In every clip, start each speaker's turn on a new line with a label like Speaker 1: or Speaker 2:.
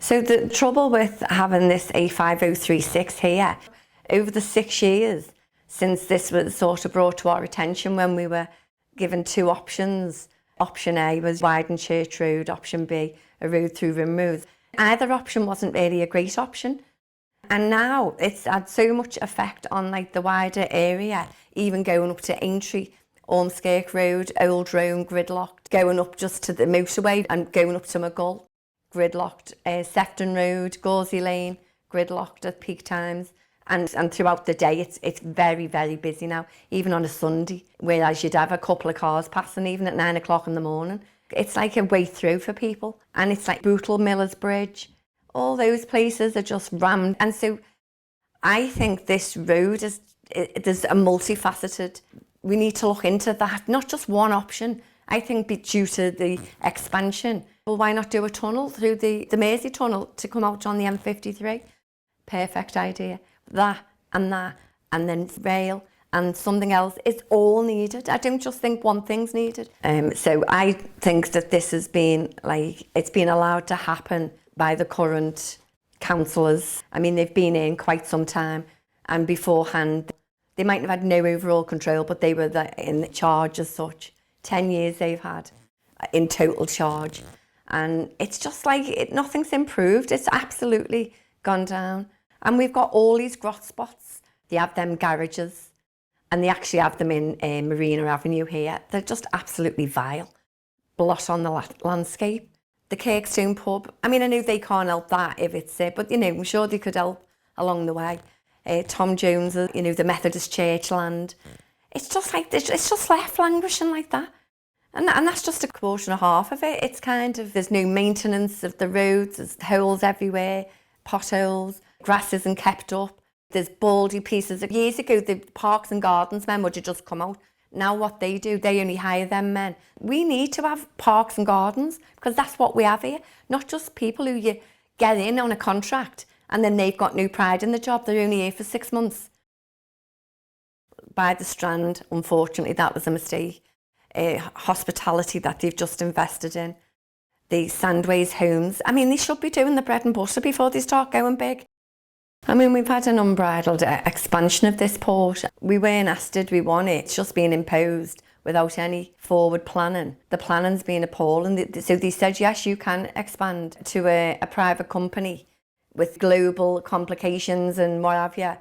Speaker 1: So the trouble with having this A5036 here, over the 6 years since this was sort of brought to our attention, when we were given two options. Option A was widen Church Road, option B, a road through Rimroth. Either option wasn't really a great option. And now it's had so much effect on like the wider area, even going up to Aintree, Ormskirk Road, Old Rome, gridlocked, going up just to the motorway and going up to Maghull, gridlocked, Sefton Road, Gauzy Lane, gridlocked at peak times. And throughout the day, it's very, very busy now, even on a Sunday, whereas you'd have a couple of cars passing even at 9 o'clock in the morning. It's like a way through for people. And it's like Bootle Millers Bridge. All those places are just rammed. And so I think this road there's a multifaceted, we need to look into that, not just one option. I think due to the expansion, well, why not do a tunnel through the Mersey tunnel to come out on the M53? Perfect idea. That, and then rail and something else. It's all needed. I don't just think one thing's needed. So I think that this has been it's been allowed to happen by the current councillors. I mean, they've been in quite some time, and beforehand they might have had no overall control, but they were in charge as such. 10 years they've had in total charge, and it's just like nothing's improved. It's absolutely gone down. And we've got all these grot spots. They have them garages, and they actually have them in Marina Avenue here. They're just absolutely vile. Blot on the landscape. The Kirkstone pub, I mean, I know they can't help that if it's but you know, I'm sure they could help along the way. Tom Jones, you know, the Methodist Church land. It's just like, it's just left languishing like that. And that's just a quarter and a half of it. It's kind of, there's no maintenance of the roads, there's holes everywhere, potholes. Grass isn't kept up. There's baldy pieces. Years ago, the Parks and Gardens men would have just come out. Now what they do, they only hire them men. We need to have parks and gardens, because that's what we have here. Not just people who you get in on a contract and then they've got no pride in the job. They're only here for 6 months. By the Strand, unfortunately, that was a mistake. Hospitality that they've just invested in. The Sandways homes. I mean, they should be doing the bread and butter before they start going big. I mean, we've had an unbridled expansion of this port. We weren't asked, did we want it? It's just been imposed without any forward planning. The planning's been appalling. So they said, yes, you can expand to a private company with global complications and what have you.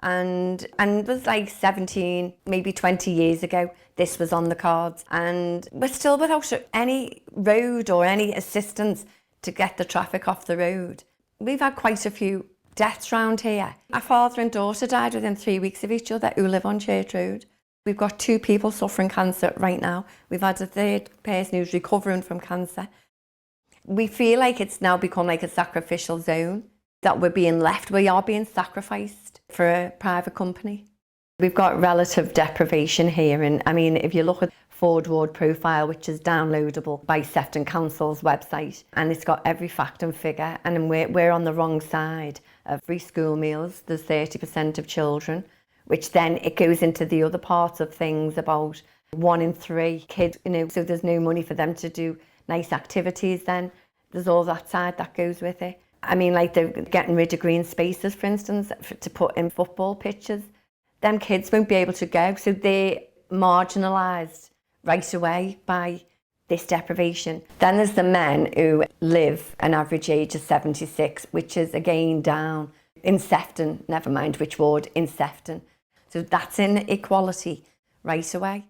Speaker 1: And it was like 17, maybe 20 years ago, this was on the cards. And we're still without any road or any assistance to get the traffic off the road. We've had quite a few deaths round here. Our father and daughter died within 3 weeks of each other who live on Church Road. We've got 2 people suffering cancer right now. We've had a 3rd person who's recovering from cancer. We feel like it's now become like a sacrificial zone, that we're being left. We are being sacrificed for a private company. We've got relative deprivation here, and I mean, if you look at Ford Ward profile, which is downloadable by Sefton Council's website, and it's got every fact and figure, and we're on the wrong side of free school meals. There's 30% of children, which then it goes into the other parts of things about 1 in 3 kids, you know, so there's no money for them to do nice activities then. There's all that side that goes with it. I mean, like they're getting rid of green spaces, for instance, to put in football pitches. Them kids won't be able to go, so they're marginalised right away by this deprivation. Then there's the men who live an average age of 76, which is again down in Sefton, never mind which ward, in Sefton. So that's inequality right away.